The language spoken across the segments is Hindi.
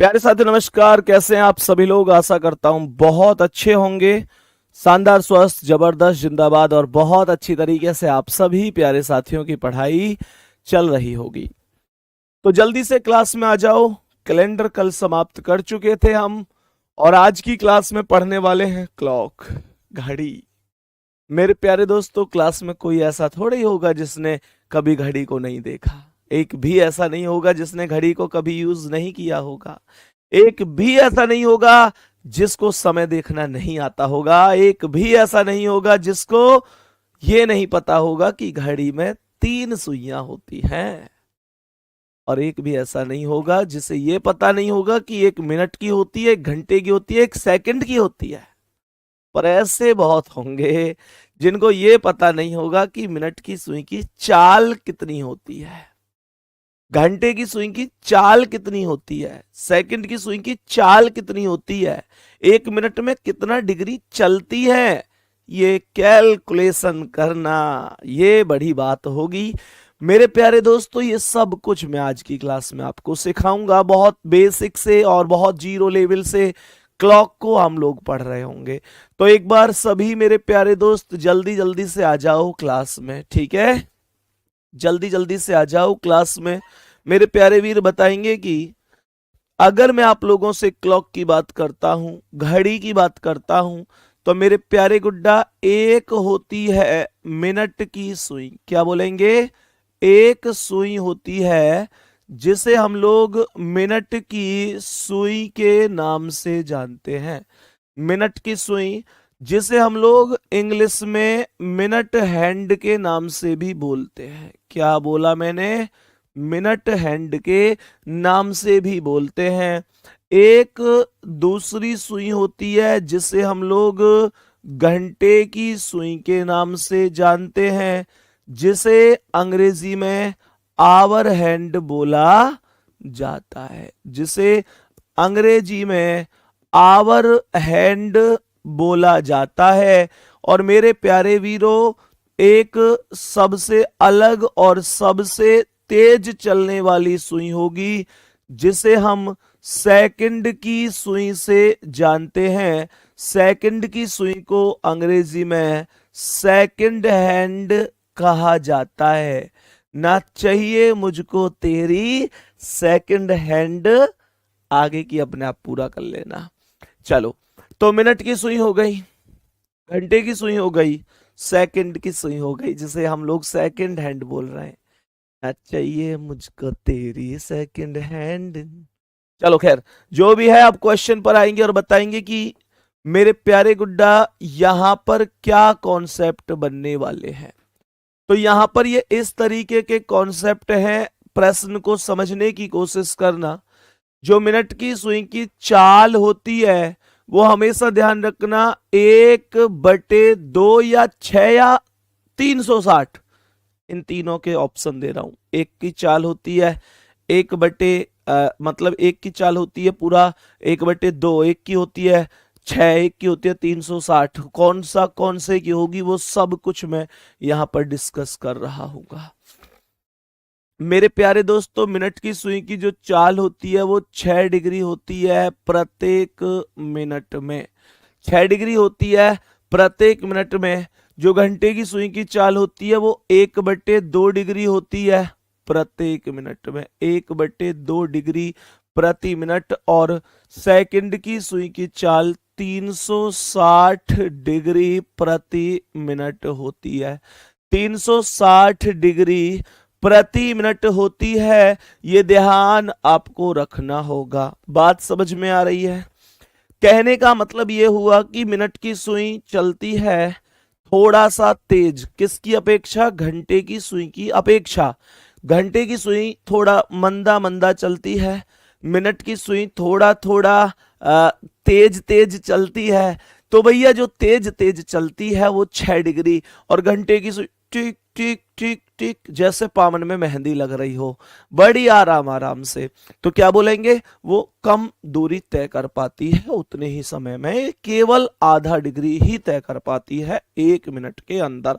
प्यारे साथी नमस्कार। कैसे हैं आप सभी लोग? आशा करता हूं बहुत अच्छे होंगे। शानदार, स्वस्थ, जबरदस्त, जिंदाबाद और बहुत अच्छी तरीके से आप सभी प्यारे साथियों की पढ़ाई चल रही होगी। तो जल्दी से क्लास में आ जाओ। कैलेंडर कल समाप्त कर चुके थे हम, और आज की क्लास में पढ़ने वाले हैं क्लॉक, घड़ी। मेरे प्यारे दोस्तों, क्लास में कोई ऐसा थोड़ा ही होगा जिसने कभी घड़ी को नहीं देखा। एक भी ऐसा नहीं होगा जिसने घड़ी को कभी यूज नहीं किया होगा। एक भी ऐसा नहीं होगा जिसको समय देखना नहीं आता होगा। एक भी ऐसा नहीं होगा जिसको ये नहीं पता होगा कि घड़ी में 3 सुइयां होती हैं। और एक भी ऐसा नहीं होगा जिसे ये पता नहीं होगा कि 1 मिनट की होती है, 1 घंटे की होती है, 1 सेकंड की होती है। पर ऐसे बहुत होंगे जिनको ये पता नहीं होगा कि मिनट की सुई की चाल कितनी होती है, घंटे की सुई की चाल कितनी होती है, सेकंड की सुई की चाल कितनी होती है, 1 मिनट में कितना डिग्री चलती है। ये कैलकुलेशन करना, ये बड़ी बात होगी मेरे प्यारे दोस्तों। ये सब कुछ मैं आज की क्लास में आपको सिखाऊंगा। बहुत बेसिक से और बहुत जीरो लेवल से क्लॉक को हम लोग पढ़ रहे होंगे। तो एक बार सभी मेरे प्यारे दोस्त जल्दी जल्दी से आ जाओ क्लास में, ठीक है? जल्दी जल्दी से आ जाओ क्लास में। मेरे प्यारे वीर बताएंगे कि अगर मैं आप लोगों से क्लॉक की बात करता हूं, घड़ी की बात करता हूं, तो मेरे प्यारे गुड्डा, एक होती है मिनट की सुई। क्या बोलेंगे? एक सुई होती है जिसे हम लोग मिनट की सुई के नाम से जानते हैं। मिनट की सुई, जिसे हम लोग इंग्लिश में मिनट हैंड के नाम से भी बोलते हैं। क्या बोला मैंने? मिनट हैंड के नाम से भी बोलते हैं। एक दूसरी सुई होती है जिसे हम लोग घंटे की सुई के नाम से जानते हैं, जिसे अंग्रेजी में आवर हैंड बोला जाता है। जिसे अंग्रेजी में आवर हैंड बोला जाता है। और मेरे प्यारे वीरों, एक सबसे अलग और सबसे तेज चलने वाली सुई होगी जिसे हम सेकंड की सुई से जानते हैं। सेकंड की सुई को अंग्रेजी में सेकंड हैंड कहा जाता है। ना चाहिए मुझको तेरी सेकंड हैंड, आगे की अपने आप पूरा कर लेना। चलो, तो मिनट की सुई हो गई, घंटे की सुई हो गई, सेकंड की सुई हो गई, जिसे हम लोग सेकंड हैंड बोल रहे हैं। ना चाहिए मुझको तेरी सेकंड हैंड। चलो खैर, जो भी है, अब क्वेश्चन पर आएंगे और बताएंगे कि मेरे प्यारे गुड्डा यहां पर क्या कॉन्सेप्ट बनने वाले हैं। तो यहां पर ये इस तरीके के कॉन्सेप्ट हैं। प्रश्न को समझने की कोशिश करना। जो मिनट की सुई की चाल होती है वो हमेशा ध्यान रखना 1/2 या 6 या 360, इन तीनों के ऑप्शन दे रहा हूं। एक की चाल होती है 1/, मतलब एक की चाल होती है पूरा 1/2, एक की होती है 6, एक की होती है 360। कौन से की होगी वो सब कुछ मैं यहां पर डिस्कस कर रहा हूंगा। मेरे प्यारे दोस्तों, मिनट की सुई की जो चाल होती है वो 6 डिग्री होती है प्रत्येक मिनट में। 6 डिग्री होती है प्रत्येक मिनट में। जो घंटे की सुई की चाल होती है वो 1/2 डिग्री होती है प्रत्येक मिनट में। 1/2 डिग्री प्रति मिनट। और सेकंड की सुई की चाल 360 डिग्री प्रति मिनट होती है। 360 डिग्री प्रति मिनट होती है। ये ध्यान आपको रखना होगा। बात समझ में आ रही है? कहने का मतलब ये हुआ कि मिनट की सुई चलती है थोड़ा सा तेज, किसकी अपेक्षा? घंटे की सुई की अपेक्षा। घंटे की सुई थोड़ा मंदा मंदा चलती है, मिनट की सुई थोड़ा थोड़ा तेज तेज चलती है। तो भैया जो तेज तेज चलती है वो 6 डिग्री, और घंटे की सुई टिक टिक टिक टिक, जैसे पावन में मेहंदी लग रही हो, बड़ी आराम आराम से। तो क्या बोलेंगे? वो कम दूरी तय कर पाती है उतने ही समय में, केवल आधा डिग्री ही तय कर पाती है 1 मिनट के अंदर।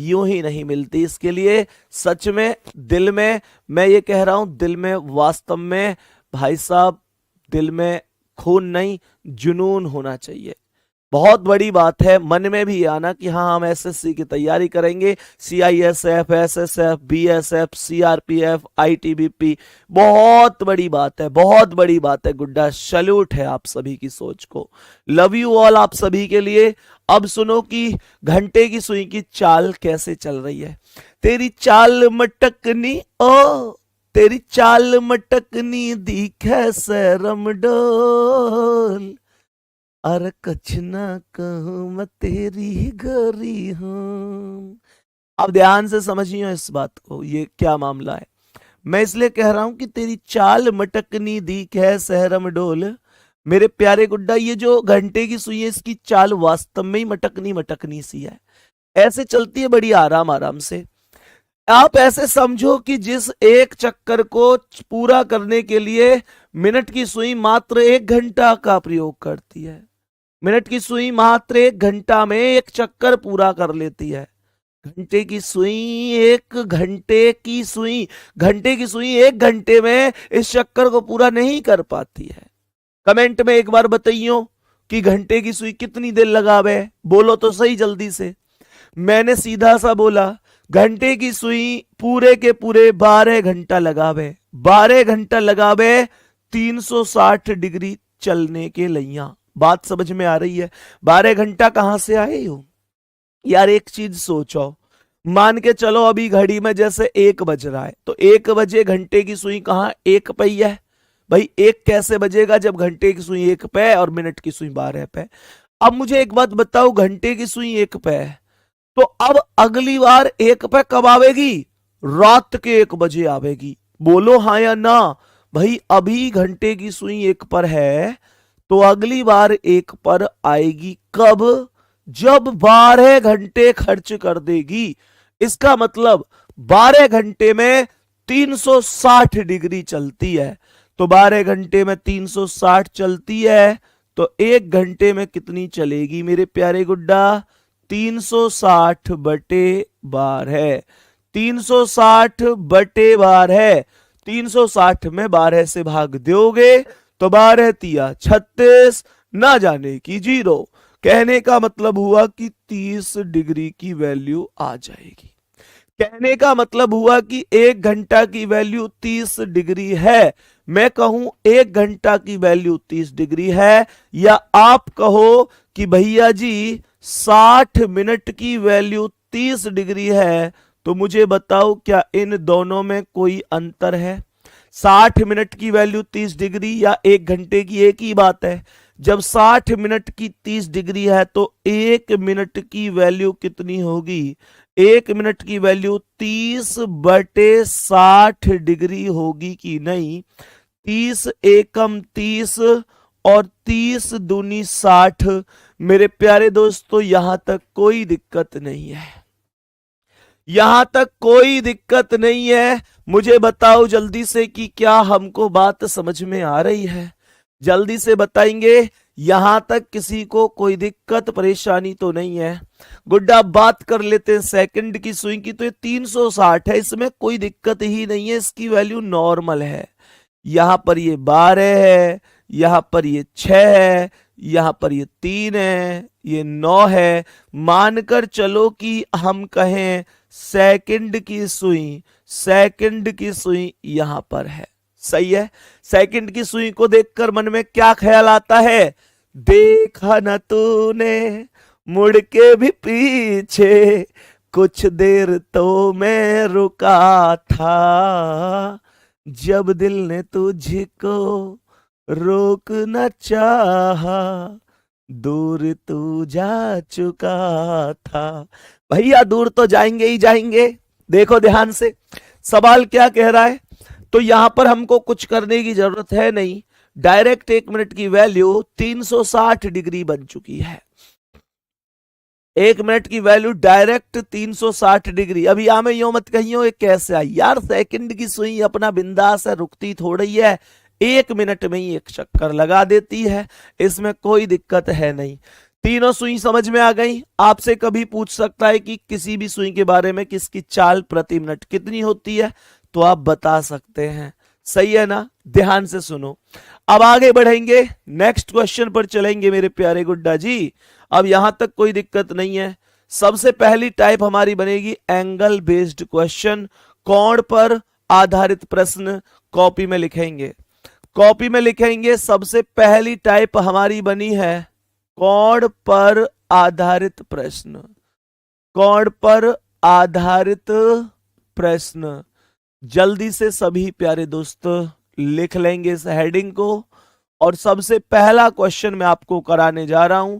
यूं ही नहीं मिलती। इसके लिए सच में दिल में, मैं ये कह रहा हूं, दिल में वास्तव में भाई साहब, दिल में खून नहीं जुनून होना चाहिए। बहुत बड़ी बात है मन में भी आना कि हाँ हम एसएससी की तैयारी करेंगे, CISF, SSF, BSF, CRPF, ITBP, बहुत बड़ी बात है, बहुत बड़ी बात है गुड्डा। सैल्यूट है आप सभी की सोच को, लव यू ऑल आप सभी के लिए। अब सुनो कि घंटे की सुई की चाल कैसे चल रही है। तेरी चाल मटकनी ओ, तेरी चाल मटकनी दिखे सैरम डोल, अरे कछ ना कहूं मैं तेरी गोरी हूं। अब ध्यान से समझिए इस बात को, ये क्या मामला है। मैं इसलिए कह रहा हूं कि तेरी चाल मटकनी दीख है सहरम डोल। मेरे प्यारे गुड्डा, ये जो घंटे की सुई है इसकी चाल वास्तव में ही मटकनी मटकनी सी है, ऐसे चलती है बड़ी आराम आराम से। आप ऐसे समझो कि जिस एक चक्कर को पूरा करने के लिए मिनट की सुई मात्र 1 घंटा का प्रयोग करती है, मिनट की सुई मात्र 1 घंटा में एक चक्कर पूरा कर लेती है। घंटे की सुई, एक घंटे की सुई, घंटे की सुई 1 घंटे में इस चक्कर को पूरा नहीं कर पाती है। कमेंट में एक बार बताइयो कि घंटे की सुई कितनी देर लगावे, बोलो तो सही जल्दी से। मैंने सीधा सा बोला घंटे की सुई पूरे के पूरे 12 घंटा लगावे, 12 घंटा लगावे 360 डिग्री चलने के लैया। बात समझ में आ रही है? 12 घंटा कहां से आए हो यार। एक चीज सोचो, मान के चलो अभी घड़ी में जैसे 1 बज रहा है, तो 1 बजे घंटे की सुई कहां 1 पे है भाई। 1 कैसे बजेगा जब घंटे की सुई 1 पे और मिनट की सुई 12 पे। अब मुझे एक बात बताओ, घंटे की सुई 1 पे है तो अब अगली बार 1 पे कब आवेगी? रात के 1 बजे आवेगी। बोलो हाँ या ना भाई। अभी घंटे की सुई 1 पर है तो अगली बार 1 पर आएगी कब? जब 12 घंटे खर्च कर देगी। इसका मतलब 12 घंटे में 360 डिग्री चलती है, तो 12 घंटे में 360 चलती है तो 1 घंटे में कितनी चलेगी मेरे प्यारे गुड्डा? 360 बटे 12। 360 बटे 12, 360 में 12 से भाग दोगे तो 12 तिया 36, ना जाने की 0। कहने का मतलब हुआ कि 30 डिग्री की वैल्यू आ जाएगी। कहने का मतलब हुआ कि 1 घंटा की वैल्यू 30 डिग्री है। मैं कहूं 1 घंटा की वैल्यू 30 डिग्री है, या आप कहो कि भैया जी 60 मिनट की वैल्यू 30 डिग्री है, तो मुझे बताओ क्या इन दोनों में कोई अंतर है? 60 मिनट की वैल्यू 30 डिग्री या 1 घंटे की एक ही बात है। जब 60 मिनट की 30 डिग्री है तो 1 मिनट की वैल्यू कितनी होगी? 1 मिनट की वैल्यू 30 बटे 60 डिग्री होगी कि नहीं? 30 एकम 30 और 30 दूनी 60। मेरे प्यारे दोस्तों, यहां तक कोई दिक्कत नहीं है, यहां तक कोई दिक्कत नहीं है। मुझे बताओ जल्दी से कि क्या हमको बात समझ में आ रही है? जल्दी से बताएंगे। यहां तक किसी को कोई दिक्कत परेशानी तो नहीं है? गुड्डा बात कर लेते हैं सेकंड की सुई की, तो ये 360 है, इसमें कोई दिक्कत ही नहीं है, इसकी वैल्यू नॉर्मल है। यहां पर ये 12 है, यहां पर ये 6 है, यहां पर ये 3 है, ये 9 है। मानकर चलो कि हम कहें सेकंड की सुई, सेकंड की सुई यहां पर है, सही है। सेकंड की सुई को देखकर मन में क्या ख्याल आता है? देखा न तूने मुड़ के भी पीछे, कुछ देर तो मैं रुका था, जब दिल ने तुझको रोक न चाहा, दूर तू जा चुका था। भैया दूर तो जाएंगे ही जाएंगे। देखो ध्यान से सवाल क्या कह रहा है। तो यहां पर हमको कुछ करने की जरूरत है नहीं, डायरेक्ट 1 मिनट की वैल्यू 360 डिग्री बन चुकी है। 1 मिनट की वैल्यू डायरेक्ट 360 डिग्री। अभी हमें यो मत कहियो ये कैसे आई यार, सेकंड की सुई अपना बिंदास है, रुकती थोड़ी है, 1 मिनट में ही 1 चक्कर लगा देती है, इसमें कोई दिक्कत है नहीं। तीनों सुई समझ में आ गई। आपसे कभी पूछ सकता है कि किसी भी सुई के बारे में किसकी चाल प्रति मिनट कितनी होती है, तो आप बता सकते हैं। सही है ना, ध्यान से सुनो। अब आगे बढ़ेंगे, नेक्स्ट क्वेश्चन पर चलेंगे मेरे प्यारे गुड्डा जी। अब यहां तक कोई दिक्कत नहीं है। सबसे पहली टाइप हमारी बनेगी एंगल बेस्ड क्वेश्चन, कोण पर आधारित प्रश्न कॉपी में लिखेंगे। कॉपी में लिखेंगे, सबसे पहली टाइप हमारी बनी है कोण पर आधारित प्रश्न। कोण पर आधारित प्रश्न, जल्दी से सभी प्यारे दोस्त लिख लेंगे इस हेडिंग को। और सबसे पहला क्वेश्चन मैं आपको कराने जा रहा हूं।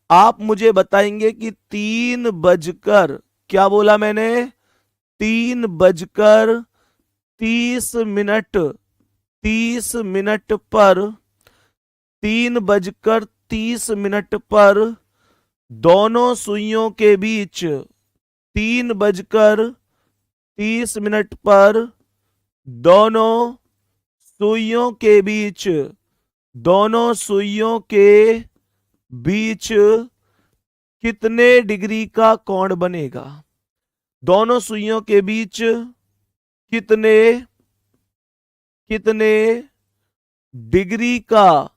आप मुझे बताएंगे कि 3 बजकर, क्या बोला मैंने, 3 बजकर 30 मिनट, 30 मिनट पर, 3 बजकर 30 मिनट पर दोनों सुइयों के बीच, 3 बजकर 30 मिनट पर दोनों सुइयों के बीच, दोनों सुइयों के बीच कितने डिग्री का कोण बनेगा? दोनों सुइयों के बीच कितने कितने डिग्री का,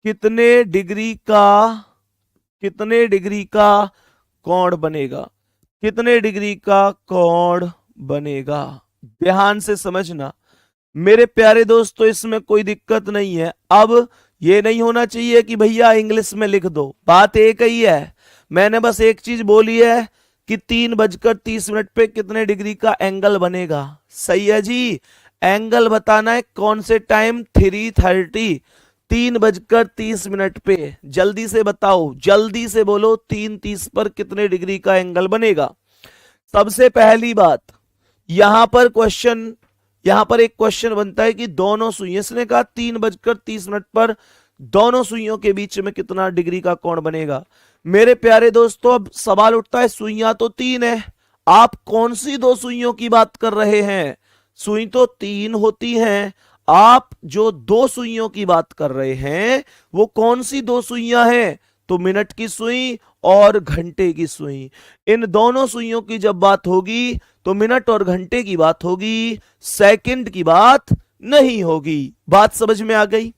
कितने डिग्री का, कितने डिग्री का कोण बनेगा? कितने डिग्री का कोण बनेगा? ध्यान से समझना मेरे प्यारे दोस्तों, इसमें कोई दिक्कत नहीं है। अब ये नहीं होना चाहिए कि भैया इंग्लिश में लिख दो, बात एक ही है। मैंने बस एक चीज बोली है कि 3 बजकर 30 मिनट पे कितने डिग्री का एंगल बनेगा। सही है जी, एंगल बताना है कौन से टाइम, 3:30, 3 बजकर 30 मिनट पे। जल्दी से बताओ, जल्दी से बोलो, 3:30 पर कितने डिग्री का एंगल बनेगा? सबसे पहली बात, यहां पर क्वेश्चन, यहां पर एक क्वेश्चन बनता है कि दोनों सुइयां, इसने कहा 3 बजकर 30 मिनट पर दोनों सुइयों के बीच में कितना डिग्री का कोण बनेगा। मेरे प्यारे दोस्तों, अब सवाल उठता है, सुइयां तो 3 है, आप कौन सी 2 सुइयों की बात कर रहे हैं? सुई तो 3 होती हैं, आप जो 2 सुइयों की बात कर रहे हैं वो कौन सी 2 सुइयां हैं? तो मिनट की सुई और घंटे की सुई। इन दोनों सुइयों की जब बात होगी तो मिनट और घंटे की बात होगी, सेकंड की बात नहीं होगी। बात समझ में आ गई?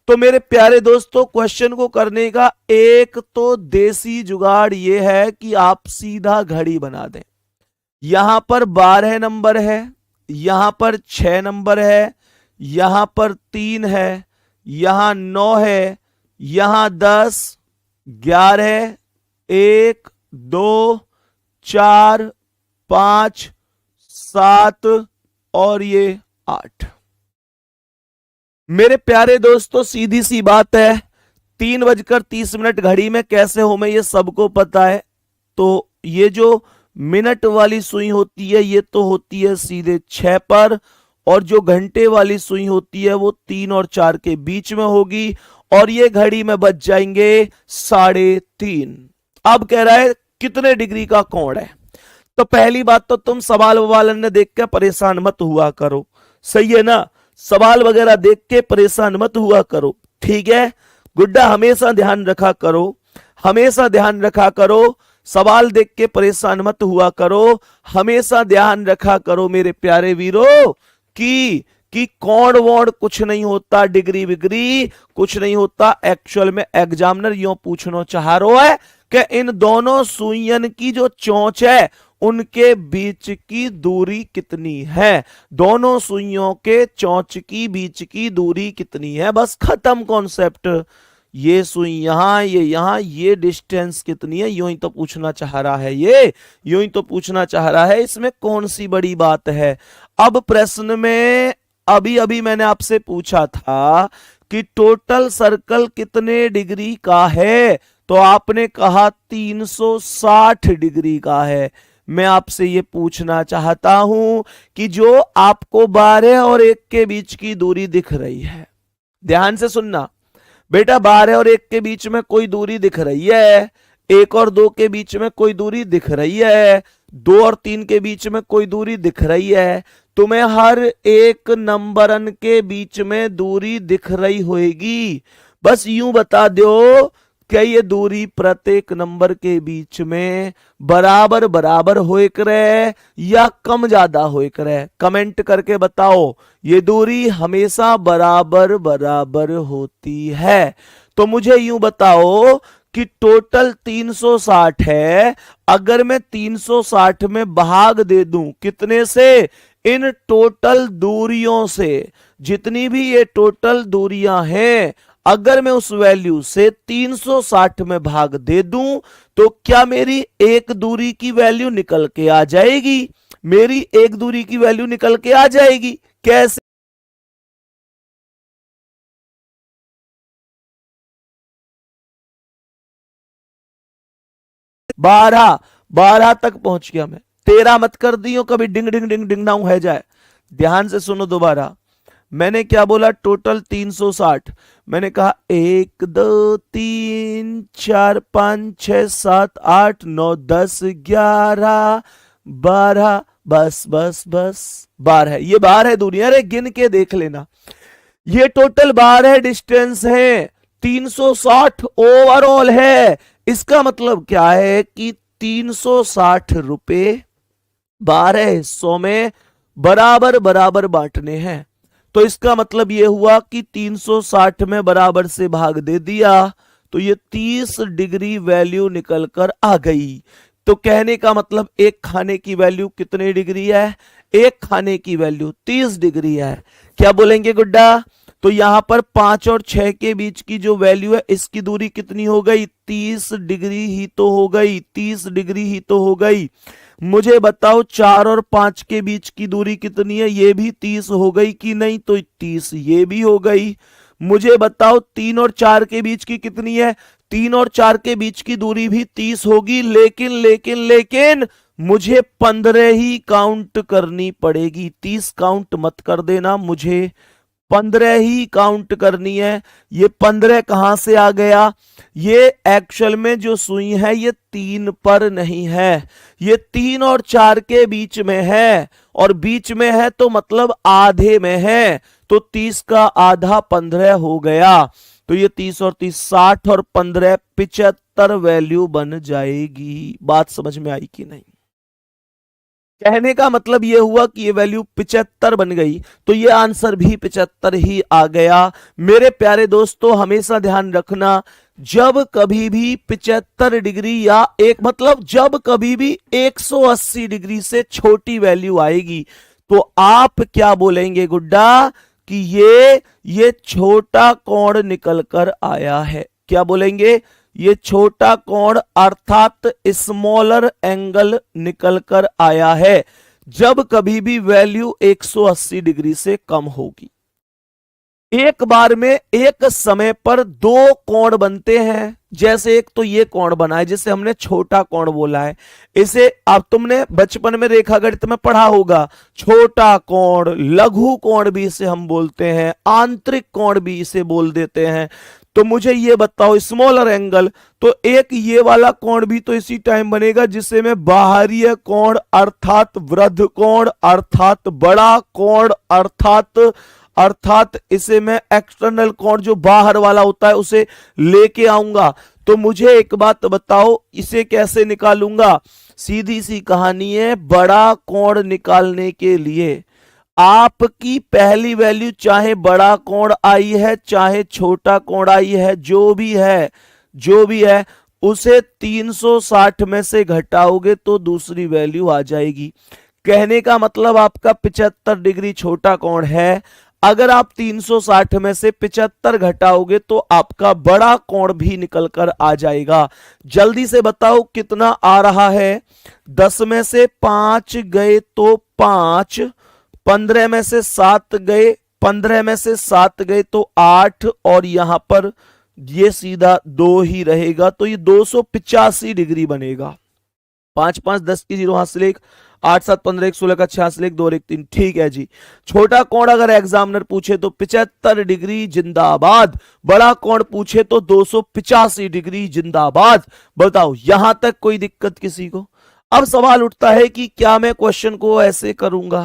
तो मेरे प्यारे दोस्तों, क्वेश्चन को करने का एक तो देसी जुगाड़ यह है कि आप सीधा घड़ी बना दें। यहां पर 12 नंबर है, यहां पर 6 नंबर है, यहां पर 3 है, यहां 9 है, यहां 10, 11, 1, 2, 4, 5, 7 और ये 8। मेरे प्यारे दोस्तों, सीधी सी बात है, 3 बजकर 30 मिनट घड़ी में कैसे हो में ये सबको पता है। तो ये जो मिनट वाली सुई होती है ये तो होती है सीधे 6 पर, और जो घंटे वाली सुई होती है वो 3 और 4 के बीच में होगी, और ये घड़ी में बच जाएंगे 3:30। अब कह रहा है कितने डिग्री का कोण है। तो पहली बात तो तुम सवाल ववाल ने देख के परेशान मत हुआ करो, सही है ना, सवाल वगैरह देख के परेशान मत हुआ करो, ठीक है गुड्डा? हमेशा ध्यान रखा करो, हमेशा ध्यान रखा करो, सवाल देख के परेशान मत हुआ करो, हमेशा ध्यान रखा करो मेरे प्यारे वीरों कि कोण वोण कुछ नहीं होता, डिग्री विग्री कुछ नहीं होता। एक्चुअल में एग्जामिनर यूं पूछना चाह रहा है कि इन दोनों सुइयन की जो चोंच है उनके बीच की दूरी कितनी है, दोनों सुइयों के चोंच की बीच की दूरी कितनी है, बस खत्म कॉन्सेप्ट। ये सुई यहां, ये यहां, ये डिस्टेंस कितनी है, यूं ही तो पूछना चाह रहा है, ये यूं ही तो पूछना चाह रहा है, इसमें कौन सी बड़ी बात है। अब प्रश्न में अभी अभी मैंने आपसे पूछा था कि टोटल सर्कल कितने डिग्री का है, तो आपने कहा 360 डिग्री का है। मैं आपसे ये पूछना चाहता हूं कि जो आपको 12 और 1 के बीच की दूरी दिख रही है, ध्यान से सुनना बेटा, 12 और 1 के बीच में कोई दूरी दिख रही है, 1 और 2 के बीच में कोई दूरी दिख रही है, 2 और 3 के बीच में कोई दूरी दिख रही है, तुम्हें हर एक नंबरन के बीच में दूरी दिख रही होगी। बस यूं बता दो क्या ये दूरी प्रत्येक नंबर के बीच में बराबर बराबर होए करे या कम ज्यादा होए करे? कमेंट करके बताओ। ये दूरी हमेशा बराबर बराबर होती है। तो मुझे यूं बताओ कि टोटल 360 है, अगर मैं 360 में भाग दे दूं कितने से? इन टोटल दूरियों से। जितनी भी ये टोटल दूरियां हैं, अगर मैं उस वैल्यू से 360 में भाग दे दूं तो क्या मेरी एक दूरी की वैल्यू निकल के आ जाएगी? मेरी एक दूरी की वैल्यू निकल के आ जाएगी। कैसे? 12 तक पहुंच गया मैं। 13 मत कर दियो कभी डिंग डिंग डिंग डिंग ना है जाए। ध्यान से सुनो दोबारा। मैंने क्या बोला? टोटल 360। मैंने कहा 1 2 3 4 5 6 7 8 9 10 11 12। बस बस बस 12 है। ये 12 है दूरी। अरे गिन के देख लेना। ये टोटल 12 डिस्टेंस है। 360 ओवरऑल है। इसका मतलब क्या है कि 360 रुपए 12 हिस्सों में बराबर बराबर बांटने हैं। तो इसका मतलब यह हुआ कि 360 में बराबर से भाग दे दिया तो ये 30 डिग्री वैल्यू निकल कर आ गई। तो कहने का मतलब एक खाने की वैल्यू कितने डिग्री है? एक खाने की वैल्यू 30 डिग्री है। क्या बोलेंगे गुड्डा? तो यहां पर 5 और 6 के बीच की जो वैल्यू है, इसकी दूरी कितनी हो गई? 30 डिग्री ही तो हो गई। 30 डिग्री ही तो हो गई। मुझे बताओ 4 और 5 के बीच की दूरी कितनी है? ये भी 30 हो गई कि नहीं? तो 30 ये भी हो गई। मुझे बताओ 3 और 4 के बीच की कितनी है? 3 और 4 के बीच की दूरी भी 30 होगी। लेकिन लेकिन लेकिन मुझे 15 ही काउंट करनी पड़ेगी। 30 काउंट मत कर देना, मुझे 15 ही काउंट करनी है। ये 15 कहां से आ गया? ये एक्चुअल में जो सुई है ये 3 पर नहीं है, ये 3 और 4 के बीच में है। और बीच में है तो मतलब आधे में है। तो 30 का आधा 15 हो गया। तो ये 30 और 30 60 और 15 75 वैल्यू बन जाएगी। बात समझ में आई कि नहीं? कहने का मतलब यह हुआ कि ये वैल्यू 75 बन गई। तो ये आंसर भी 75 ही आ गया। मेरे प्यारे दोस्तों हमेशा ध्यान रखना, जब कभी भी 75 डिग्री या एक मतलब जब कभी भी 180 डिग्री से छोटी वैल्यू आएगी तो आप क्या बोलेंगे गुड्डा? कि ये छोटा कोण निकल कर आया है। क्या बोलेंगे? ये छोटा कोण अर्थात स्मॉलर एंगल निकल कर आया है जब कभी भी वैल्यू 180 डिग्री से कम होगी। एक बार में एक समय पर दो कोण बनते हैं। जैसे एक तो ये कोण बना है जिसे हमने छोटा कोण बोला है। इसे अब तुमने बचपन में रेखागणित में पढ़ा होगा। छोटा कोण, लघु कोण भी इसे हम बोलते हैं, आंतरिक कोण भी इसे बोल देते हैं। तो मुझे ये बताओ स्मॉलर एंगल, तो एक ये वाला कोण भी तो इसी टाइम बनेगा जिसे मैं बाहरीय कोण अर्थात वृद्ध कोण अर्थात बड़ा कोण अर्थात इसे मैं एक्सटर्नल कोण जो बाहर वाला होता है उसे लेके आऊंगा। तो मुझे एक बात बताओ इसे कैसे निकालूंगा? सीधी सी कहानी है, बड़ा कोण निकालने के लिए आपकी पहली वैल्यू चाहे बड़ा कोण आई है चाहे छोटा कोण आई है, जो भी है उसे 360 में से घटाओगे तो दूसरी वैल्यू आ जाएगी। कहने का मतलब आपका 75 डिग्री छोटा कोण है। अगर आप 360 में से 75 घटाओगे तो आपका बड़ा कोण भी निकल कर आ जाएगा। जल्दी से बताओ कितना आ रहा है? 10 में से 5 गए तो 5, 15 में से 7 गए, 15 में से 7 गए तो 8, और यहां पर ये सीधा 2 ही रहेगा। तो ये 285 डिग्री बनेगा। 5 5 10 की 0 हाथ से लेख, 8 7 15 1 16 का 6 से लेख, 2 और 1 3। ठीक है जी। छोटा कोण अगर एग्जामिनर पूछे तो 75 डिग्री जिंदाबाद, बड़ा कोण पूछे तो 285 डिग्री जिंदाबाद। बताओ यहां तक कोई दिक्कत किसी को? अब सवाल उठता है कि क्या मैं क्वेश्चन को ऐसे करूंगा?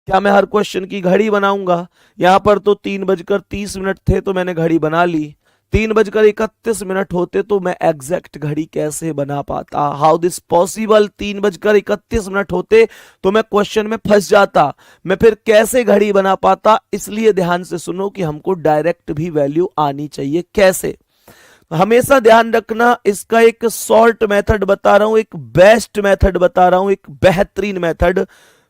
क्या मैं हर क्वेश्चन की घड़ी बनाऊंगा? यहां पर तो 3:30 थे तो मैंने घड़ी बना ली। 3:31 होते तो मैं एग्जैक्ट घड़ी कैसे बना पाता? How this possible? 3:31 होते तो मैं क्वेश्चन में फंस जाता, मैं फिर कैसे घड़ी बना पाता? इसलिए ध्यान से सुनो कि हमको डायरेक्ट भी वैल्यू आनी चाहिए। कैसे? हमेशा ध्यान रखना, इसका एक शॉर्ट मेथड बता रहा हूं, एक बेस्ट मेथड बता रहा हूं, एक बेहतरीन मेथड।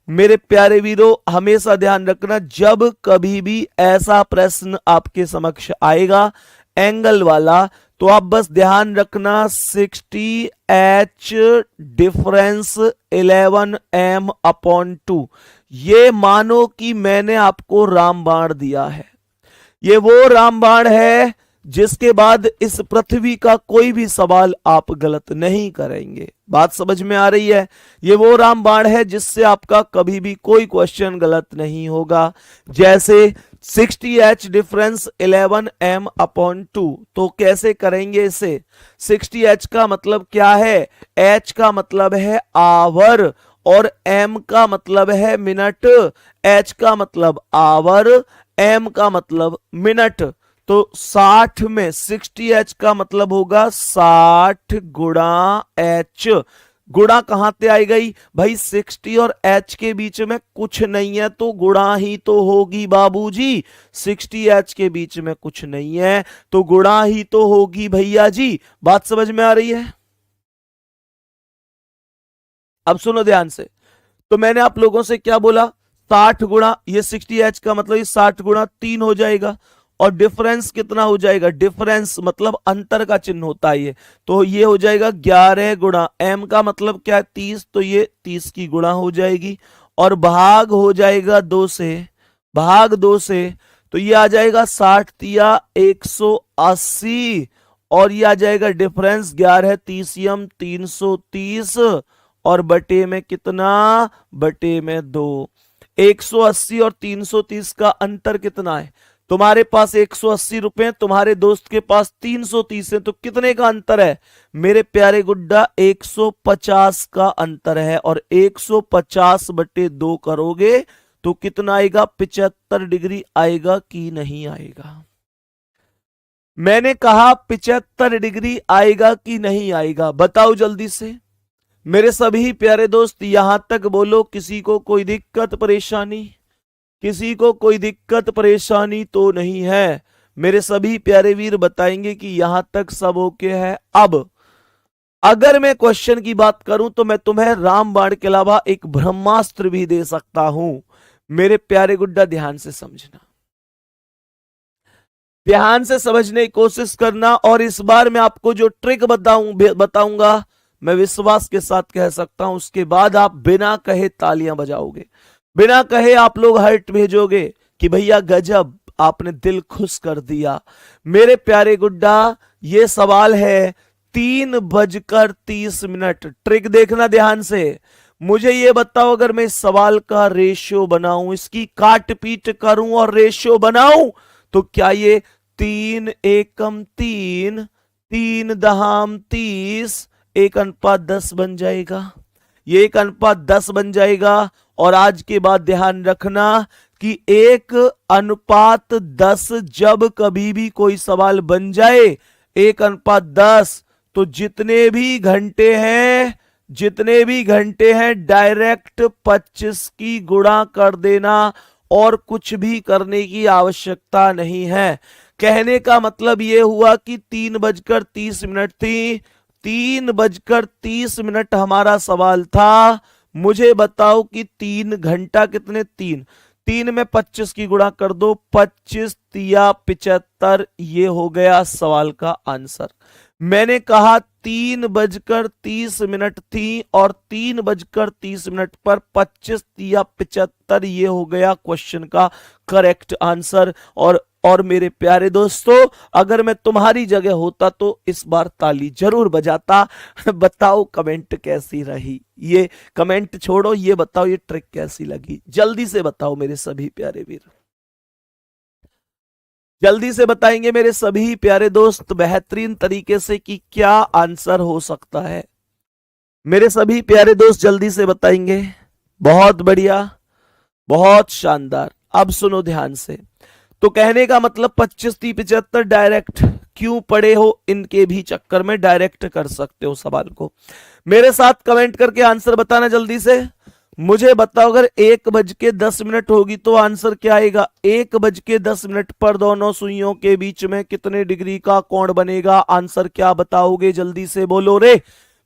मेरे प्यारे वीरों, हमेशा ध्यान रखना, जब कभी भी ऐसा प्रश्न आपके समक्ष आएगा एंगल वाला, तो आप बस ध्यान रखना 60h डिफरेंस 11m/2, ये मानो कि मैंने आपको रामबाण दिया है। ये वो रामबाण है जिसके बाद इस पृथ्वी का कोई भी सवाल आप गलत नहीं करेंगे। बात समझ में आ रही है? ये वो रामबाण है जिससे आपका कभी भी कोई क्वेश्चन गलत नहीं होगा। जैसे 60h डिफरेंस 11m/2, तो कैसे करेंगे इसे? 60h का मतलब क्या है? h का मतलब है आवर और m का मतलब है मिनट। h का मतलब आवर, m का मतलब मिनट। तो 60 में 60h का मतलब होगा 60 गुणा h। गुणा कहां से आई गई भाई? 60 और h के बीच में कुछ नहीं है तो गुणा ही तो होगी बाबूजी। 60h के बीच में कुछ नहीं है तो गुणा ही तो होगी भैया जी। बात समझ में आ रही है? अब सुनो ध्यान से। तो मैंने आप लोगों से क्या बोला? 60 गुणा ये 60h का मतलब 60 गुणा 3 हो जाएगा। और डिफरेंस कितना हो जाएगा? डिफरेंस मतलब अंतर का चिन्ह होता है ये, तो ये हो जाएगा 11 गुणा m का मतलब क्या है? 30, तो ये 30 की गुणा हो जाएगी और भाग हो जाएगा 2 से, भाग 2 से, तो ये आ जाएगा 60 तिया 180 और ये आ जाएगा डिफरेंस 11 30 330 और बटे में कितना? बटे में 2। 180 और 330 का अंतर कितना है? तुम्हारे पास 180 रुपए, तुम्हारे दोस्त के पास 330 है, तो कितने का अंतर है मेरे प्यारे गुड्डा? 150 का अंतर है। और 150 बटे 2 करोगे तो कितना आएगा? 75 डिग्री आएगा कि नहीं आएगा? मैंने कहा 75 डिग्री आएगा कि नहीं आएगा? बताओ जल्दी से मेरे सभी प्यारे दोस्त, यहां तक बोलो। किसी को कोई दिक्कत परेशानी? किसी को कोई दिक्कत परेशानी तो नहीं है? मेरे सभी प्यारे वीर बताएंगे कि यहां तक सब ओके है। अब अगर मैं क्वेश्चन की बात करूं तो मैं तुम्हें रामबाण के अलावा एक ब्रह्मास्त्र भी दे सकता हूं। मेरे प्यारे गुड्डा ध्यान से समझना, ध्यान से समझने की कोशिश करना। और इस बार मैं आपको जो ट्रिक बताऊंगा मैं विश्वास के साथ कह सकता हूं, उसके बाद आप बिना कहे तालियां बजाओगे, बिना कहे आप लोग हार्ट भेजोगे कि भैया गजब, आपने दिल खुश कर दिया। मेरे प्यारे गुड्डा, ये सवाल है 3:30। ट्रिक देखना ध्यान से। मुझे ये बताओ, अगर मैं इस सवाल का रेशियो बनाऊं, इसकी काट पीट करूं और रेशियो बनाऊं, तो क्या ये 3 एकम 3, 3 दहाम 30, 1:10 बन जाएगा? ये 1:10 बन जाएगा। और आज के बाद ध्यान रखना कि 1:10 जब कभी भी कोई सवाल बन जाए 1:10, तो जितने भी घंटे हैं डायरेक्ट 25 की गुणा कर देना और कुछ भी करने की आवश्यकता नहीं है। कहने का मतलब यह हुआ कि 3:30 थी, 3:30 हमारा सवाल था। मुझे बताओ कि 3 घंटा कितने? 3 में 25 की गुणा कर दो, 25 तिया 75, ये हो गया सवाल का आंसर। मैंने कहा 3:30 थी और 3:30 पर 25 तिया 75, ये हो गया क्वेश्चन का करेक्ट आंसर। और मेरे प्यारे दोस्तों, अगर मैं तुम्हारी जगह होता तो इस बार ताली जरूर बजाता। बताओ कमेंट कैसी रही? ये कमेंट छोड़ो, ये बताओ ये ट्रिक कैसी लगी? जल्दी से बताओ मेरे सभी प्यारे वीर, जल्दी से बताएंगे मेरे सभी प्यारे दोस्त बेहतरीन तरीके से कि क्या आंसर हो सकता है। मेरे सभी प्यारे दोस्त जल्दी से बताएंगे। बहुत बढ़िया, बहुत शानदार। अब सुनो ध्यान से। तो कहने का मतलब 25 30 75 डायरेक्ट क्यों पड़े हो, इनके भी चक्कर में डायरेक्ट कर सकते हो सवाल को। मेरे साथ कमेंट करके आंसर बताना जल्दी से। मुझे बताओ अगर 1:10 होगी तो आंसर क्या आएगा। 1:10 पर दोनों सुइयों के बीच में कितने डिग्री का कोण बनेगा, आंसर क्या बताओगे, जल्दी से बोलो रे।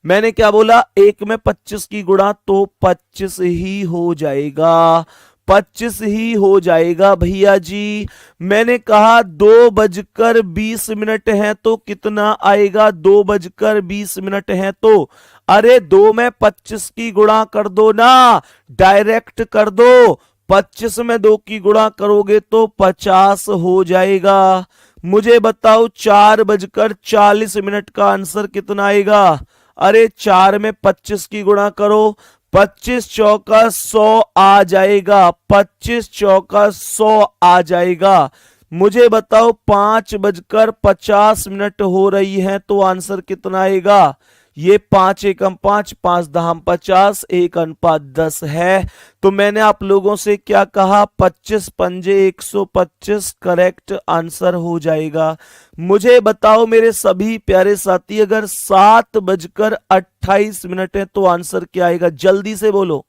मैंने क्या बोला, 1 में 25 की गुणा तो 25 ही हो जाएगा, 25 ही हो जाएगा भैया जी। मैंने कहा 2:20 है तो कितना आएगा, 2:20 है तो, अरे 2 में 25 की गुणा कर दो ना, डायरेक्ट कर दो। 25 में 2 की गुणा करोगे तो 50 हो जाएगा। मुझे बताओ 4:40 का आंसर कितना आएगा। अरे 4 में 25 की गुणा करो, 25 चौका 100 आ जाएगा, 25 चौका 100 आ जाएगा। मुझे बताओ 5:50 हो रही है तो आंसर कितना आएगा। ये 5 एकम 5, 5 दहम 50, 1:10 है। तो मैंने आप लोगों से क्या कहा, 25 पंजे 125 करेक्ट आंसर हो जाएगा। मुझे बताओ मेरे सभी प्यारे साथी, अगर 7:28 है तो आंसर क्या आएगा, जल्दी से बोलो।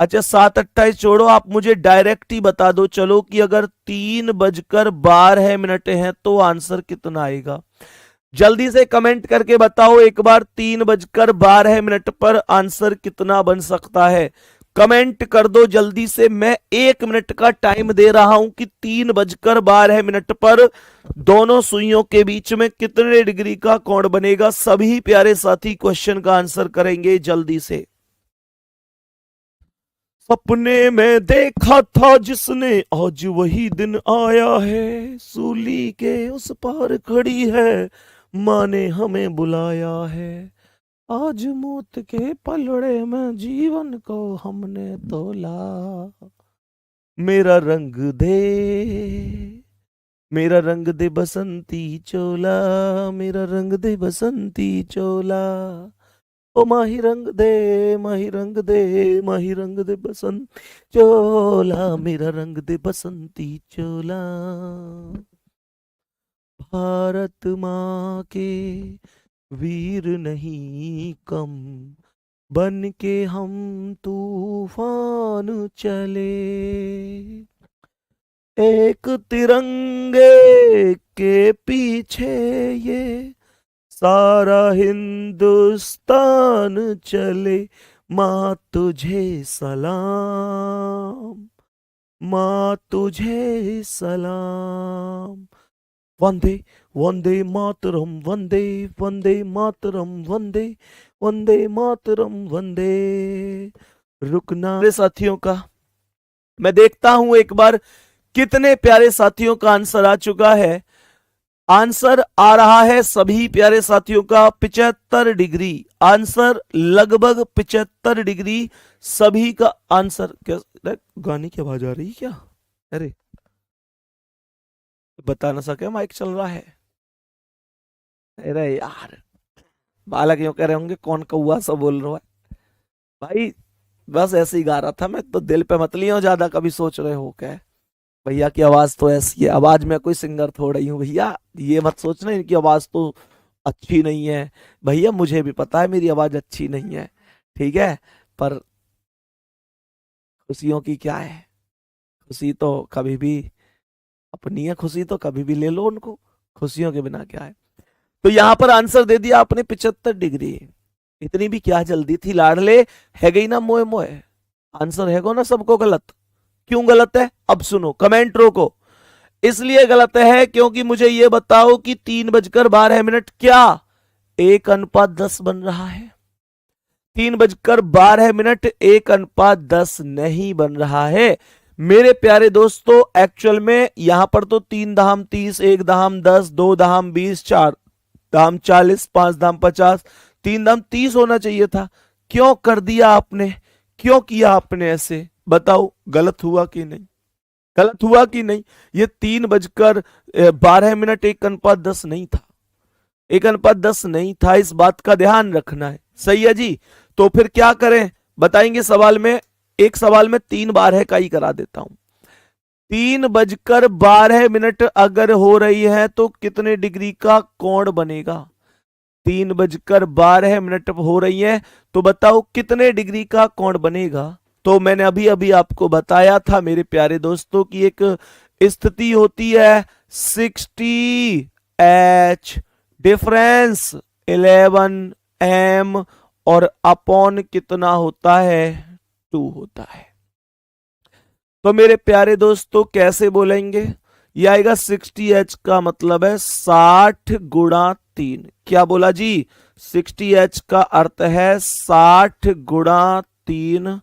अच्छा 7:28 छोड़ो, आप मुझे डायरेक्ट ही बता दो चलो कि अगर 3:12 है तो आंसर कितना आएगा। जल्दी से कमेंट करके बताओ एक बार, 3:12 पर आंसर कितना बन सकता है। कमेंट कर दो जल्दी से। मैं 1 मिनट का टाइम दे रहा हूं कि 3:12 पर दोनों सुइयों के बीच में कितने डिग्री का कोण बनेगा। सभी प्यारे साथी क्वेश्चन का आंसर करेंगे जल्दी से। सपने में देखा था जिसने, आज वही दिन आया है, सूली के उस पार खड़ी है, माँ ने हमें बुलाया है, आज मौत के पलड़े में जीवन को हमने तोला। मेरा रंग दे, मेरा रंग दे बसंती चोला, मेरा रंग दे बसंती चोला, ओ माही रंग दे, माही रंग दे, माही रंग दे बसंत चोला, मेरा रंग दे बसंती चोला। भारत माँ के वीर नहीं कम, बन के हम तूफान चले, एक तिरंगे के पीछे ये सारा हिंदुस्तान चले, माँ तुझे सलाम, माँ तुझे सलाम। वंदे वंदे मातरम, वंदे वंदे मातरम, वंदे वंदे मातरम, वंदे। रुकना मेरे साथियों का, मैं देखता हूं एक बार कितने प्यारे साथियों का आंसर आ चुका है। आंसर आ रहा है सभी प्यारे साथियों का 75 डिग्री, आंसर लगभग 75 डिग्री सभी का आंसर। क्या गाने की आवाज आ रही क्या, अरे बता ना सके, माइक चल रहा है। अरे यार बालक यूं कह रहे होंगे कौन कौआ सा बोल रहा है। भाई बस ऐसे ही गा रहा था मैं तो, दिल पे मत लियो ज्यादा, कभी सोच रहे हो क्या भैया की आवाज तो ऐसी है। आवाज में कोई सिंगर थोड़ा ही हूँ भैया, ये मत सोचना इनकी आवाज तो अच्छी नहीं है। भैया मुझे भी पता है मेरी आवाज अच्छी नहीं है, ठीक है, पर खुशियों की क्या है, खुशी तो कभी भी अपनी है, खुशी तो कभी भी ले लो उनको, खुशियों के बिना क्या है। तो यहां पर आंसर दे दिया आपने 75 डिग्री। इतनी भी क्या जल्दी थी लाडले, है गई ना मोए मोए, आंसर है गो ना सबको गलत। क्यों गलत है, अब सुनो, कमेंट रोको। इसलिए गलत है क्योंकि मुझे यह बताओ कि 3:12 क्या 1:10 बन रहा है। 3:12 1:10 नहीं बन रहा है मेरे प्यारे दोस्तों। एक्चुअल में यहां पर तो 3 दहम 30, 1 दहम 10, 2 दहम 20, 4 दहम 40, 5 दहम 50, 3 दहम 30 होना चाहिए था। क्यों कर दिया आपने, क्यों किया आपने ऐसे, बताओ गलत हुआ कि नहीं, गलत हुआ कि नहीं। ये 3:12 1:10 नहीं था, 1:10 नहीं था, इस बात का ध्यान रखना है, सही है जी। तो फिर क्या करें बताएंगे सवाल में, एक सवाल में 3 बार है का ही करा देता हूं। 3:12 अगर हो रही है तो कितने डिग्री का कोण बनेगा? 3:12 हो रही है तो बताओ कितने डिग्री का कोण बनेगा? तो मैंने अभी अभी आपको बताया था मेरे प्यारे दोस्तों की एक स्थिति होती है 60H, डिफरेंस 11M, और अपॉन कितना होता है? 2 होता है। तो मेरे प्यारे दोस्तों कैसे बोलेंगे? ये आएगा 60H का मतलब है 60 × 3। क्या बोला जी? 60H का अर्थ है 60 × 3,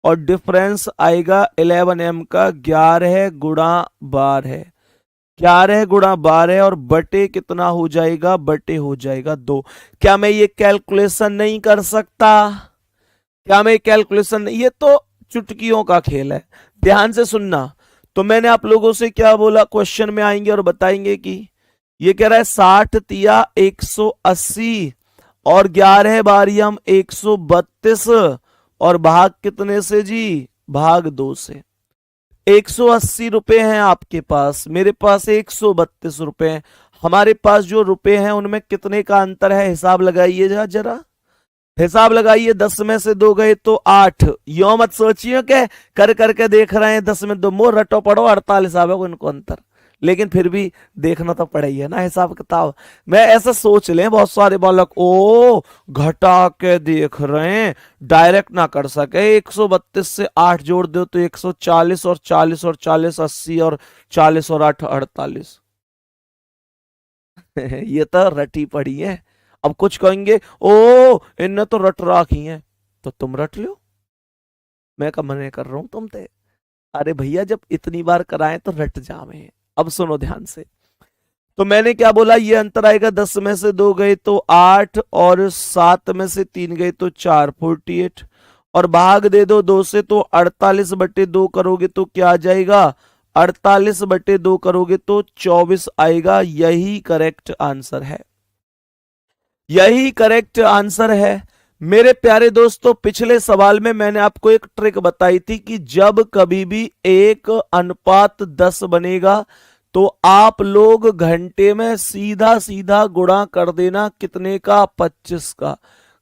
और डिफरेंस आएगा 11M का 11 × 12, 11 × 12, और बटे कितना हो जाएगा? बटे हो जाएगा 2। क्या मैं ये कैलकुलेशन नहीं कर सकता? क्या मैं कैलकुलेशन? ये तो चुटकियों का खेल है, ध्यान से सुनना। तो मैंने आप लोगों से क्या बोला? क्वेश्चन में आएंगे और बताएंगे कि ये कह रहा है 60 तिया 180, और 11 बारियम 132, और भाग कितने से जी? भाग 2 से। 180 रुपए हैं आपके पास, मेरे पास 132 रुपए हैं। हमारे पास जो रुपए हैं उनमें कितने का अंतर है? हिसाब लगाइए जरा, हिसाब लगाइए। 10 में से 2 गए तो 8। यो मत सोचिए के कर करके देख रहे हैं 10 में 2, मोर रटो पड़ो 48 आवे उनको अंतर, लेकिन फिर भी देखना तो पड़ा ही है ना हिसाब किताब। मैं ऐसा सोच लें बहुत सारे बालक ओ घटा के देख रहे हैं, डायरेक्ट ना कर सके। 132 से 8 जोड़ दो तो 140, और 40 और 40 80, और 40 और 8 48। ये तो रटी पड़ी है। अब कुछ कहेंगे ओ इनने तो रट राखी है, तो तुम रट लो, मैं कब मना कर रहा हूं तुमसे? अरे भैया जब इतनी बार कराए तो रट जावे। अब सुनो ध्यान से। तो मैंने क्या बोला? ये अंतर आएगा 10 में से 2 गए तो 8, और 7 में से 3 गए तो 4, 48, और भाग दे दो 2 से, तो 48/2 करोगे तो क्या आ जाएगा? 48/2 करोगे तो 24 आएगा। यही करेक्ट आंसर है, यही करेक्ट आंसर है। मेरे प्यारे दोस्तों पिछले सवाल में मैंने आपको एक ट्रिक बताई थी कि जब कभी भी 1:10 बनेगा तो आप लोग घंटे में सीधा सीधा गुणा कर देना। कितने का? 25 का।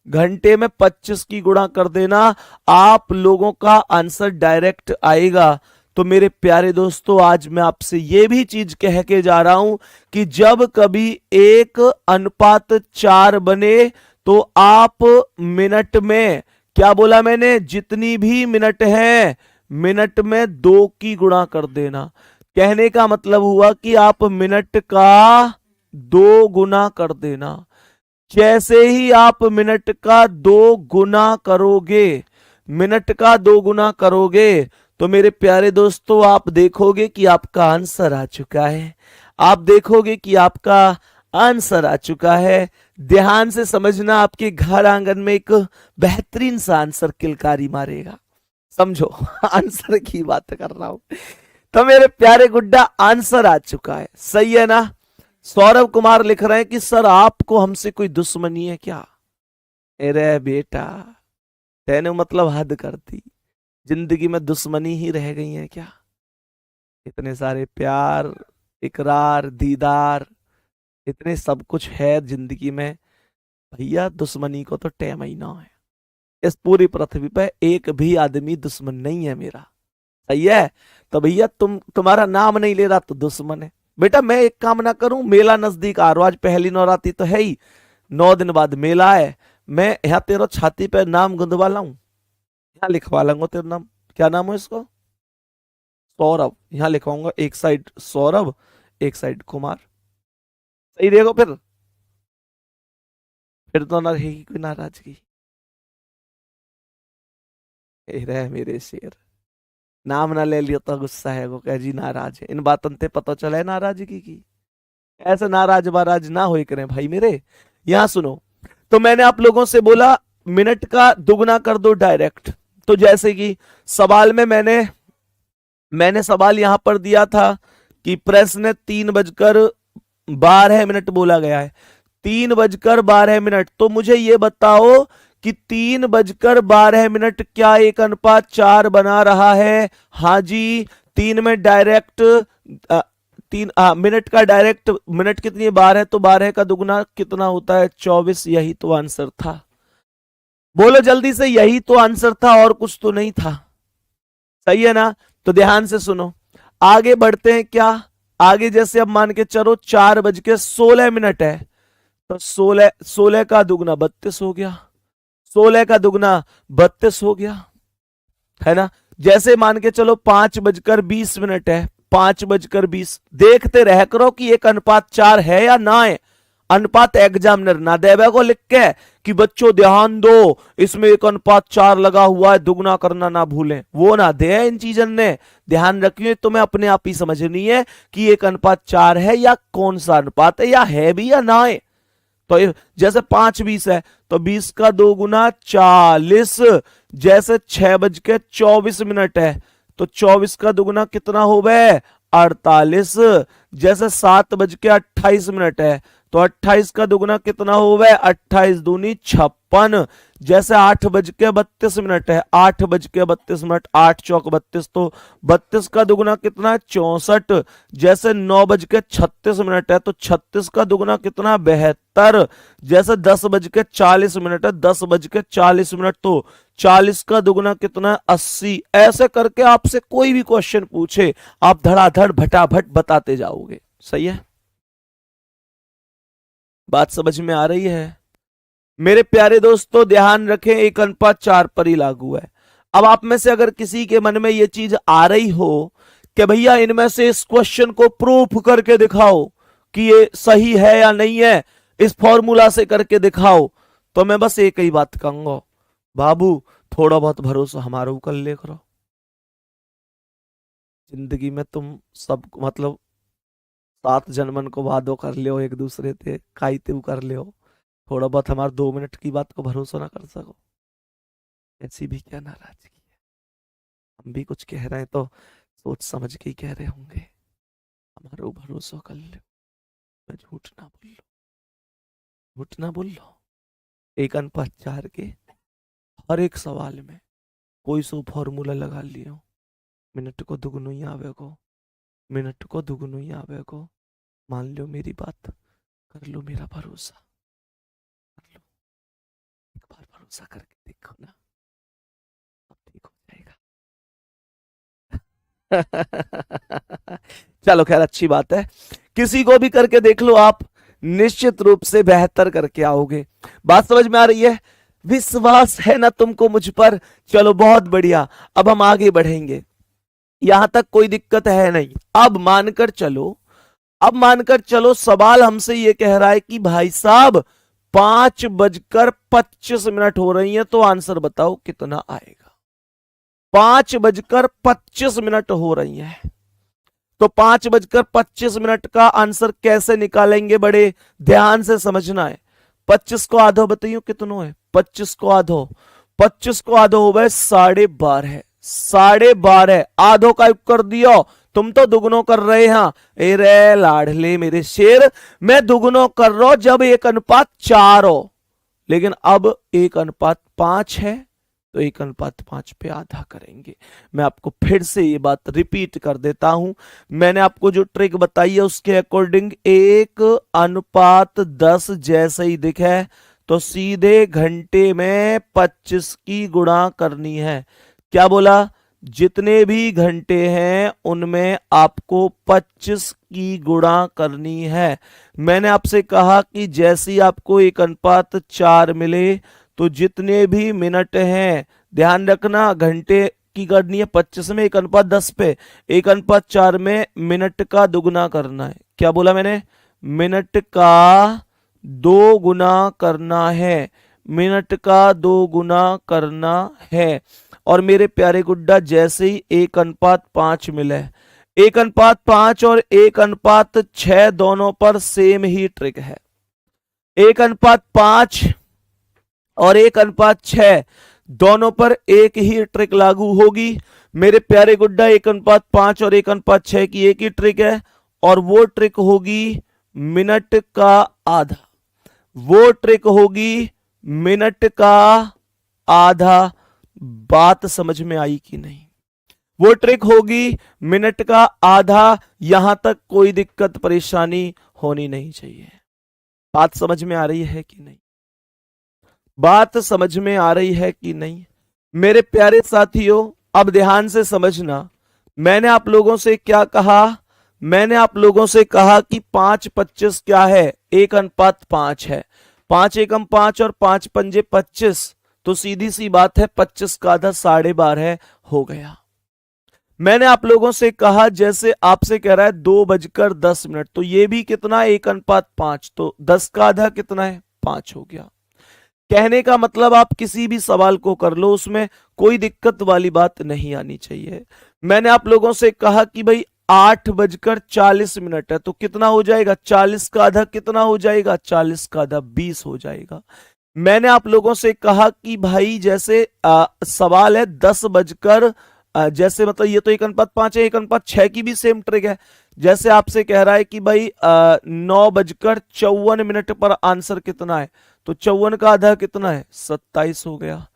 घंटे में 25 की गुणा कर देना, आप लोगों का आंसर डायरेक्ट आएगा। तो मेरे प्यारे दोस्तों आज मैं आपसे ये भी चीज कह के जा रहा हूं कि जब कभी 1:4 बने तो आप मिनट में, क्या बोला मैंने? जितनी भी मिनट है मिनट में 2 की गुणा कर देना। कहने का मतलब हुआ कि आप मिनट का 2 गुना कर देना। जैसे ही आप मिनट का 2 गुना करोगे, मिनट का 2 गुना करोगे, तो मेरे प्यारे दोस्तों आप देखोगे कि आपका आंसर आ चुका है। आप देखोगे कि आपका आंसर आ चुका है। ध्यान से समझना, आपके घर आंगन में एक बेहतरीन सा आंसर किलकारी मारेगा। समझो आंसर की बात कर रहा हूं। तो मेरे प्यारे गुड्डा आंसर आ चुका है, सही है ना? सौरभ कुमार लिख रहे हैं कि सर आपको हमसे कोई दुश्मनी है क्या? अरे बेटा तेने मतलब हद कर दी, जिंदगी में दुश्मनी ही रह गई है क्या? इतने सारे प्यार, इकरार, दीदार, इतने सब कुछ है जिंदगी में, भैया दुश्मनी को तो टाइम ही ना है। इस पूरी पृथ्वी पे एक भी आदमी दुश्मन नहीं है मेरा, सही है? तो भैया तुम्हारा नाम नहीं ले रहा तो दुश्मन है। बेटा मैं एक काम ना करूं, मेला नजदीक आ रहा, आज पहली नवरात्रि तो है ही, 9 दिन बाद मेला है। मैं यहाँ तेरा छाती पे नाम गुंदवा लाऊं, यहाँ लिखवा लूंगा तेरा नाम। क्या नाम है इसको? सौरभ। यहाँ लिखवाऊंगा, एक साइड सौरभ एक साइड कुमार। सही देखो, फिर तो ना रहेगी कोई नाराजगी। रह मेरे शेर, नाम ना ले लिया तो गुस्सा है वो, कह जी नाराज है। इन बातों से पता चला है नाराजगी की। ऐसे नाराज बाराज ना हो करें भाई मेरे। यहां सुनो, तो मैंने आप लोगों से बोला मिनट का दुगना कर दो डायरेक्ट। तो जैसे कि सवाल में मैंने सवाल यहां पर दिया था कि प्रश्न 3:12 बोला गया है, 3:12। तो मुझे ये बताओ कि 3:12 क्या 1:4 बना रहा है? हाँ जी, 3 में डायरेक्ट 3 मिनट का डायरेक्ट, मिनट कितनी है? 12, तो 12 का दुगना कितना होता है? 24। यही तो आंसर था। बोलो जल्दी से, यही तो आंसर था, और कुछ तो नहीं था। सही है ना? तो ध्यान से सुनो, आगे बढ़ते हैं। क्या आगे? जैसे अब मान के चलो 4:16 है, तो 16 का दुगना 32 हो गया, 16 का दुगना 32 हो गया, है ना? जैसे मान के चलो 5:20 है, 5:20। देखते रह करो कि 1:4 है या ना है। अनुपात एग्जामिनर ना देवे को लिख के कि बच्चों ध्यान दो, इसमें 1:4 लगा हुआ है, दुगना करना ना भूलें, वो ना दे इन चीजन ने। ध्यान रखिए, तुम्हें अपने आप ही समझनी है कि 1:4 है या कौन सा अनुपात है, या है भी या ना है। तो जैसे 5:20 है, तो 20 का 2 गुना 40। जैसे 6:24 है, तो 24 का दुगुना कितना हो गए? 48। जैसे 7:28 है, तो 28 का दुगुना कितना हो गए? 28 दूनी 56। जैसे 8:32 है, 8:32, 8 चौक 32, तो 32 का दुगुना कितना? 64। जैसे 9:36 है, तो 36 का दुगुना कितना? 72। जैसे 10:40 है, 10:40, तो 40 का दुगुना कितना? 80। ऐसे करके आपसे कोई भी क्वेश्चन पूछे, आप धड़ाधड़ भटाभट बताते जाओगे। सही है? बात समझ में आ रही है? मेरे प्यारे दोस्तों ध्यान रखें, 1:4 पर ही लागू है। अब आप में से अगर किसी के मन में यह चीज आ रही हो कि भैया इनमें से इस क्वेश्चन को प्रूफ करके दिखाओ कि ये सही है या नहीं है, इस फॉर्मूला से करके दिखाओ, तो मैं बस एक ही बात कहूंगा, बाबू थोड़ा बहुत भरोसा हमारा कर ले करो। जिंदगी में तुम सब मतलब 7 जन्मन को वादो कर लियो एक दूसरे से, कायते कर लियो, थोड़ा बहुत हमारे 2 मिनट की बात को भरोसा ना कर सको? ऐसी भी क्या नाराजगी है? हम भी कुछ कह रहे हैं तो सोच समझ के ही कह रहे होंगे। हमारा भरोसा कर लो, मैं झूठ ना बोल लो, झूठ ना बोल लो। 1:4 के हर एक सवाल में कोई सो फॉर्मूला लगा लियो, मिनट को दुगुनो ही आवे को, मिनट को दुगुनो ही आवे को। मान लो मेरी बात, कर लो मेरा भरोसा, कर लो, एक बार भरोसा करके देखो ना, सब ठीक हो जाएगा। चलो खैर, अच्छी बात है, किसी को भी करके देख लो, आप निश्चित रूप से बेहतर करके आओगे। बात समझ में आ रही है? विश्वास है ना तुमको मुझ पर? चलो बहुत बढ़िया, अब हम आगे बढ़ेंगे, यहां तक कोई दिक्कत है नहीं। अब मानकर चलो, अब मानकर चलो सवाल हमसे ये कह रहा है कि भाई साहब 5:25 हो रही है, तो आंसर बताओ कितना आएगा? 5:25 हो रही है, तो 5:25 का आंसर कैसे निकालेंगे? बड़े ध्यान से समझना है। 25 को आधो बताइयो कितनो है? 25 को आधो, 25 को आधो हो गए 12.5, 12.5 आधो का कर दियो। तुम तो दुगुनो कर रहे हैं, ए रे लाडले मेरे शेर, मैं दुगुनो कर रहा हूं जब 1:4 हो, लेकिन अब 1:5 है, तो 1:5 पे आधा करेंगे। मैं आपको फिर से ये बात रिपीट कर देता हूं, मैंने आपको जो ट्रिक बताई है उसके अकॉर्डिंग 1:10 जैसे ही दिखे तो सीधे घंटे में 25 की गुणा करनी है। क्या बोला? जितने भी घंटे हैं उनमें आपको 25 की गुणा करनी है। मैंने आपसे कहा कि जैसे ही आपको 1:4 मिले तो जितने भी मिनट हैं, ध्यान रखना घंटे की करनी है 25 में, 1:10 पे, 1:4 में मिनट का दुगुना करना है। क्या बोला मैंने? मिनट का 2 गुना करना है, मिनट का 2 गुना करना है। और मेरे प्यारे गुड्डा जैसे ही 1:5 मिले, 1:5 और 1:6 दोनों पर सेम ही ट्रिक है। 1:5 और 1:6 दोनों पर एक ही ट्रिक लागू होगी। मेरे प्यारे गुड्डा 1:5 और 1:6 की एक ही ट्रिक है, और वो ट्रिक होगी मिनट का आधा, वो ट्रिक होगी मिनट का आधा। बात समझ में आई कि नहीं? वो ट्रिक होगी मिनट का आधा, यहां तक कोई दिक्कत परेशानी होनी नहीं चाहिए। बात समझ में आ रही है कि नहीं? बात समझ में आ रही है कि नहीं मेरे प्यारे साथियों? अब ध्यान से समझना। मैंने आप लोगों से क्या कहा? मैंने आप लोगों से कहा कि 5-25 क्या है? 1:5 है। 5 एकम 5 और 5 पंजे 25, तो सीधी सी बात है 25 का आधा 12:30 हो गया। मैंने आप लोगों से कहा जैसे आपसे कह रहा है 2:10, तो ये भी कितना? 1:5, तो 10 का आधा कितना है? 5 हो गया। कहने का मतलब आप किसी भी सवाल को कर लो, उसमें कोई दिक्कत वाली बात नहीं आनी चाहिए। मैंने आप लोगों से कहा कि भाई 8:40 है, तो कितना हो जाएगा? 40 का आधा कितना हो जाएगा? 40 का आधा 20 हो जाएगा। मैंने आप लोगों से कहा कि भाई जैसे सवाल है 10 बजकर जैसे मतलब ये तो 1:5 है, 1:6 की भी सेम ट्रिक है। जैसे आपसे कह रहा है कि भाई 9:54 पर आंसर कितना है, तो 54 का आधा कितना है? 27 हो गया।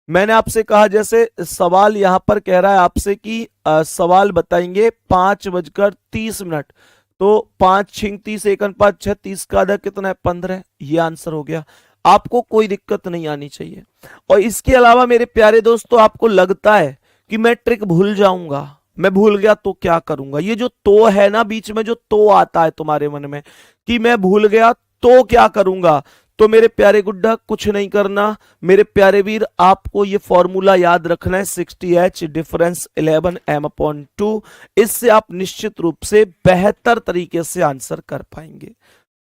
मैंने आपसे कहा जैसे सवाल यहां पर कह रहा है आपसे कि सवाल बताएंगे 5:30, तो 5×6 = 1:5 30 का आधा कितना है? 15। ये आंसर हो गया। आपको कोई दिक्कत नहीं आनी चाहिए। और इसके अलावा मेरे प्यारे दोस्तों, आपको लगता है कि मैं ट्रिक भूल जाऊंगा, मैं भूल गया तो क्या करूंगा? ये जो तो है ना, बीच में जो तो आता है तुम्हारे मन में कि मैं भूल गया तो क्या करूंगा, तो मेरे प्यारे गुड्डा कुछ नहीं करना। मेरे प्यारे वीर, आपको ये फॉर्मूला याद रखना है 60H डिफरेंस 11m/2। इससे आप निश्चित रूप से बेहतर तरीके से आंसर कर पाएंगे।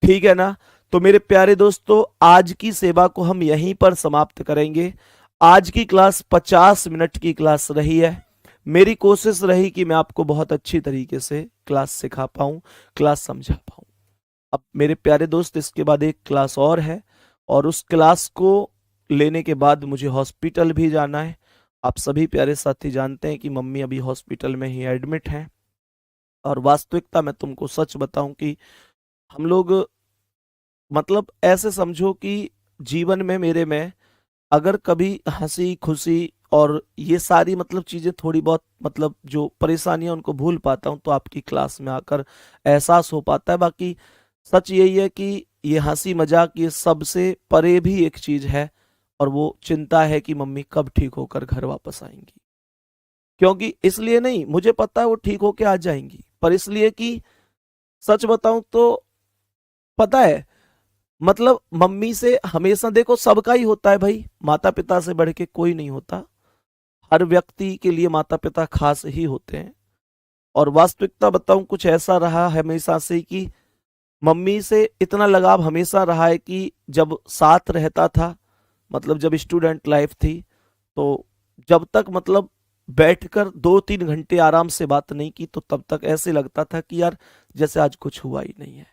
ठीक है ना? तो मेरे प्यारे दोस्तों, आज की सेवा को हम यहीं पर समाप्त करेंगे। आज की क्लास 50 मिनट की क्लास रही है। मेरी कोशिश रही कि मैं आपको बहुत अच्छी तरीके से क्लास सिखा पाऊं, क्लास समझा पाऊं। अब मेरे प्यारे दोस्त, इसके बाद एक क्लास और है, और उस क्लास को लेने के बाद मुझे हॉस्पिटल भी जाना है। आप सभी प्यारे साथी जानते हैं कि मम्मी अभी हॉस्पिटल में ही एडमिट हैं। और वास्तविकता में तुमको सच बताऊं कि हम लोग, मतलब ऐसे समझो कि जीवन में मेरे में अगर कभी हंसी खुशी और ये सारी मतलब चीजें थोड़ी बहुत मतलब जो परेशानियां उनको भूल पाता हूं, तो आपकी क्लास में आकर एहसास हो पाता है। बाकी सच यही है कि ये हंसी मजाक ये सबसे परे भी एक चीज है, और वो चिंता है कि मम्मी कब ठीक होकर घर वापस आएंगी। क्योंकि इसलिए नहीं, मुझे पता है वो ठीक होके आ जाएंगी, पर इसलिए कि सच बताऊं तो पता है, मतलब मम्मी से हमेशा देखो सबका ही होता है भाई, माता पिता से बढ़ के कोई नहीं होता। हर व्यक्ति के लिए माता पिता खास ही होते हैं। और वास्तविकता बताऊं, कुछ ऐसा रहा हमेशा से कि मम्मी से इतना लगाव हमेशा रहा है कि जब साथ रहता था, मतलब जब स्टूडेंट लाइफ थी, तो जब तक मतलब बैठकर 2-3 घंटे आराम से बात नहीं की, तो तब तक ऐसे लगता था कि यार जैसे आज कुछ हुआ ही नहीं है।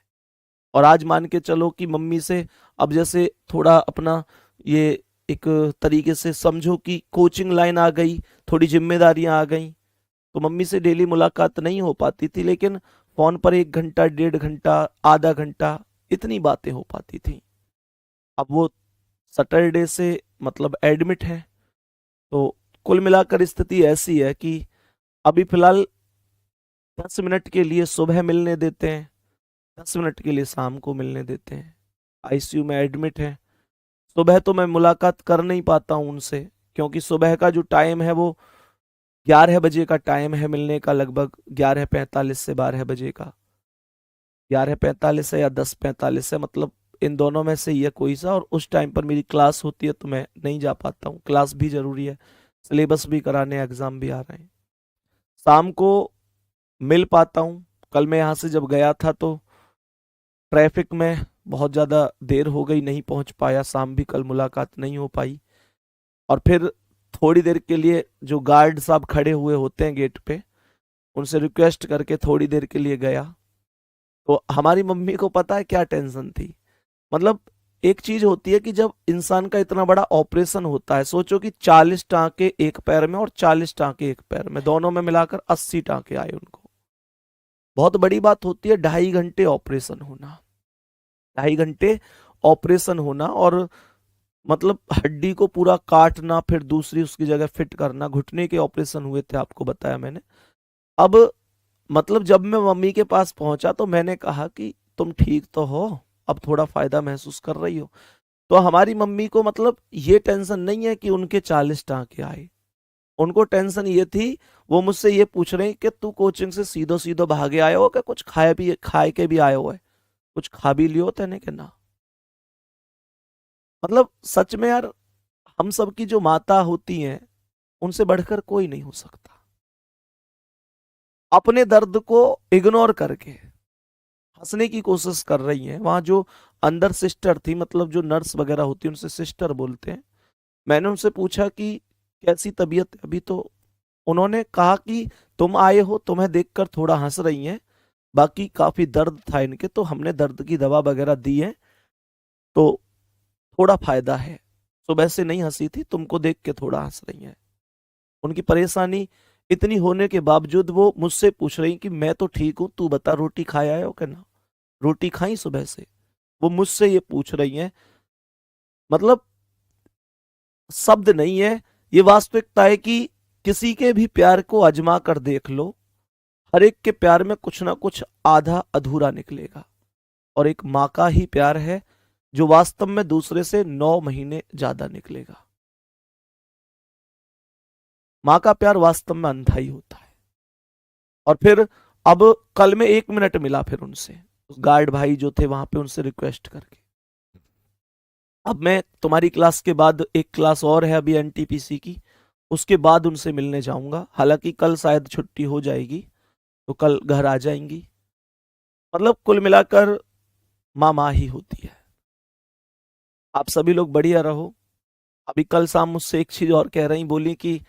और आज मान के चलो कि मम्मी से अब जैसे थोड़ा अपना ये एक तरीके से समझो कि कोचिंग लाइन आ गई, थोड़ी जिम्मेदारियां आ गई, तो मम्मी से डेली मुलाकात नहीं हो पाती थी, लेकिन फोन पर 1 घंटा 1.5 घंटा आधा घंटा इतनी बातें हो पाती थी। अब वो सैटरडे से मतलब एडमिट है, तो कुल मिलाकर स्थिति ऐसी है कि अभी फिलहाल 10 मिनट के लिए सुबह मिलने देते हैं, 10 मिनट के लिए शाम को मिलने देते हैं। आईसीयू में एडमिट है। सुबह तो मैं मुलाकात कर नहीं पाता हूं उनसे, क्योंकि सुबह का जो टाइम है वो 11 बजे का टाइम है मिलने का, लगभग 11:45 से 12 बजे का। 11:45 है या 10:45 है, मतलब इन दोनों में से ये कोई सा। और उस टाइम पर मेरी क्लास होती है, तो मैं नहीं जा पाता हूँ। क्लास भी जरूरी है, सिलेबस भी कराने, एग्जाम भी आ रहे हैं। शाम को मिल पाता हूँ। कल मैं यहाँ से जब गया था तो ट्रैफिक में बहुत ज़्यादा देर हो गई, नहीं पहुंच पाया। शाम भी कल मुलाकात नहीं हो पाई। और फिर थोड़ी देर के लिए जो गार्ड साहब खड़े हुए होते हैं गेट पे, उनसे रिक्वेस्ट करके थोड़ी देर के लिए गया। तो हमारी मम्मी को पता है क्या टेंशन थी। मतलब एक चीज होती है कि जब इंसान का इतना बड़ा ऑपरेशन होता है, सोचो कि 40 टांके एक पैर में और 40 टांके एक पैर में, दोनों में मिलाकर 80 टांके आए उनको। बहुत बड़ी बात होती है 2.5 घंटे ऑपरेशन होना, 2.5 घंटे ऑपरेशन होना। और मतलब हड्डी को पूरा काटना, फिर दूसरी उसकी जगह फिट करना, घुटने के ऑपरेशन हुए थे, आपको बताया मैंने। अब मतलब जब मैं मम्मी के पास पहुंचा तो मैंने कहा कि तुम ठीक तो हो, अब थोड़ा फायदा महसूस कर रही हो? तो हमारी मम्मी को मतलब ये टेंशन नहीं है कि उनके 40 टांके आए, उनको टेंशन ये थी, वो मुझसे ये पूछ रहे हैं कि तू कोचिंग से सीधो सीधो भागे आया हो क्या, कुछ खाए के भी आया हो है, कुछ खा भी लियो तेने के ना। मतलब सच में यार, हम सब की जो माता होती हैं उनसे बढ़कर कोई नहीं हो सकता। अपने दर्द को इग्नोर करके हंसने की कोशिश कर रही हैं। वहां जो अंदर सिस्टर थी, मतलब जो नर्स वगैरह होती है उनसे सिस्टर बोलते हैं, मैंने उनसे पूछा कि कैसी तबीयत है अभी, तो उन्होंने कहा कि तुम आए हो, तुम्हें देखकर थोड़ा हंस रही हैं, बाकी काफी दर्द था इनके, तो हमने दर्द की दवा वगैरह दी है, तो थोड़ा फायदा है। सुबह से नहीं हंसी थी, तुमको देख के थोड़ा हंस रही हैं। उनकी परेशानी इतनी होने के बावजूद वो मुझसे पूछ रही कि मैं तो ठीक हूं, तू बता रोटी खाया है हो क्या ना, रोटी खाई सुबह से? वो मुझसे ये पूछ रही हैं। मतलब शब्द नहीं है, ये वास्तविकता है कि किसी के भी प्यार को आजमा कर देख लो, हर एक के प्यार में कुछ ना कुछ आधा अधूरा निकलेगा। और एक माँ का ही प्यार है जो वास्तव में दूसरे से 9 महीने ज्यादा निकलेगा। माँ का प्यार वास्तव में अंधा ही होता है। और फिर अब कल में 1 मिनट मिला फिर उनसे, उस गार्ड भाई जो थे वहां पे, उनसे रिक्वेस्ट करके, अब मैं तुम्हारी क्लास के बाद एक क्लास और है अभी एनटीपीसी की, उसके बाद उनसे मिलने जाऊंगा, हालांकि कल शायद छुट्टी हो जाएगी, तो कल घर आ जाएंगी। मतलब कुल मिलाकर माँ माँ ही होती है। आप सभी लोग बढ़िया रहो। अभी कल शाम मुझसे एक चीज और कह रही, बोली कि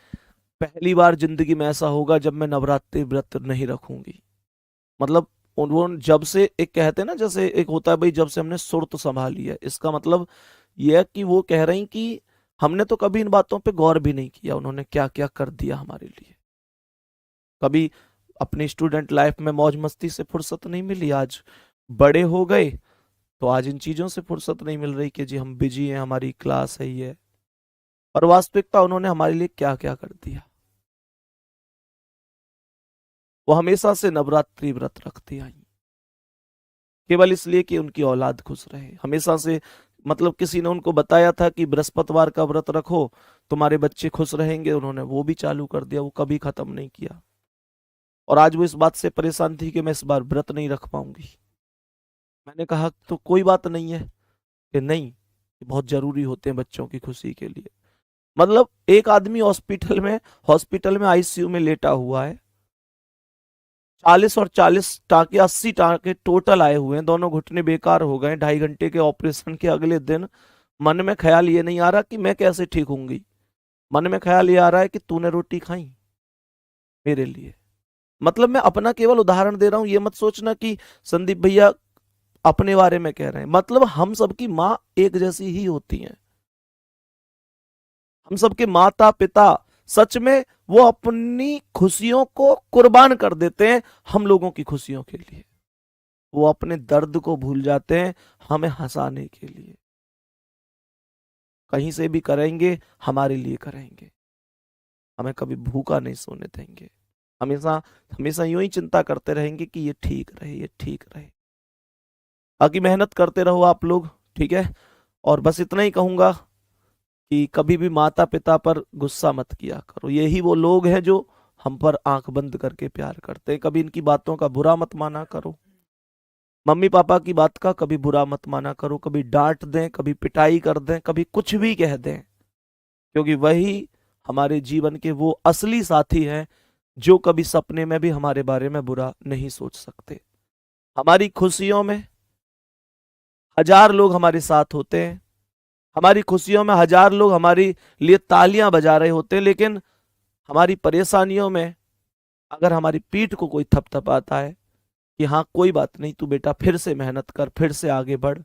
पहली बार जिंदगी में ऐसा होगा जब मैं नवरात्रि व्रत नहीं रखूंगी। मतलब वो जब से, एक कहते हैं ना, जैसे एक होता है भाई, जब से हमने सुर्त संभाली है, इसका मतलब यह है कि वो कह रही कि हमने तो कभी इन बातों पे गौर भी नहीं किया, उन्होंने क्या क्या कर दिया हमारे लिए। कभी अपनी स्टूडेंट लाइफ में मौज मस्ती से फुर्सत नहीं मिली, आज बड़े हो गए तो आज इन चीजों से फुर्सत नहीं मिल रही कि जी हम बिजी हैं, हमारी क्लास है ये। और वास्तविकता उन्होंने हमारे लिए क्या क्या कर दिया। वो हमेशा से नवरात्रि व्रत रखती आई, केवल इसलिए कि उनकी औलाद खुश रहे। हमेशा से, मतलब किसी ने उनको बताया था कि बृहस्पतिवार का व्रत रखो तुम्हारे बच्चे खुश रहेंगे, उन्होंने वो भी चालू कर दिया, वो कभी खत्म नहीं किया। और आज वो इस बात से परेशान थी कि मैं इस बार व्रत नहीं रख पाऊंगी। मैंने कहा तो कोई बात नहीं है, कि नहीं, ये बहुत जरूरी होते हैं बच्चों की खुशी के लिए। मतलब एक आदमी हॉस्पिटल में आईसीयू में लेटा हुआ है, 40 और 40 टाँके, 80 टाँके टोटल आए हुए हैं, दोनों घुटने बेकार हो गए, 2.5 घंटे के ऑपरेशन के अगले दिन मन में ख्याल ये नहीं आ रहा कि मैं कैसे ठीक होंगी, मन में ख्याल ये आ रहा है कि तूने रोटी खाई मेरे लिए। मतलब मैं अपना केवल उदाहरण दे रहा हूं, ये मत सोचना कि संदीप भैया अपने बारे में कह रहे हैं। मतलब हम सबकी माँ एक जैसी ही होती हैं, हम सबके माता पिता सच में वो अपनी खुशियों को कुर्बान कर देते हैं हम लोगों की खुशियों के लिए। वो अपने दर्द को भूल जाते हैं हमें हंसाने के लिए। कहीं से भी करेंगे, हमारे लिए करेंगे, हमें कभी भूखा नहीं सोने देंगे। हमेशा हमेशा यूं ही चिंता करते रहेंगे कि ये ठीक रहे, ये ठीक रहे। बाकी मेहनत करते रहो आप लोग, ठीक है। और बस इतना ही कहूंगा कि कभी भी माता पिता पर गुस्सा मत किया करो, यही वो लोग हैं जो हम पर आंख बंद करके प्यार करते हैं। कभी इनकी बातों का बुरा मत माना करो, मम्मी पापा की बात का कभी बुरा मत माना करो, कभी डांट दें, कभी पिटाई कर दें, कभी कुछ भी कह दें, क्योंकि वही हमारे जीवन के वो असली साथी हैं जो कभी सपने में भी हमारे बारे में बुरा नहीं सोच सकते। हमारी खुशियों में 1000 लोग हमारे साथ होते हैं, हमारी खुशियों में 1000 लोग हमारे लिए तालियां बजा रहे होते हैं, लेकिन हमारी परेशानियों में अगर हमारी पीठ को कोई थपथपाता है कि हाँ कोई बात नहीं, तू बेटा फिर से मेहनत कर, फिर से आगे बढ़,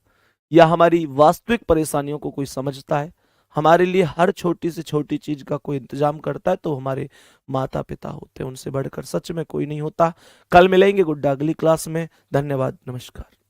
या हमारी वास्तविक परेशानियों को कोई समझता है, हमारे लिए हर छोटी से छोटी चीज का कोई इंतजाम करता है, तो हमारे माता पिता होते हैं। उनसे बढ़कर सच में कोई नहीं होता। कल मिलेंगे गुड्डा अगली क्लास में। धन्यवाद, नमस्कार।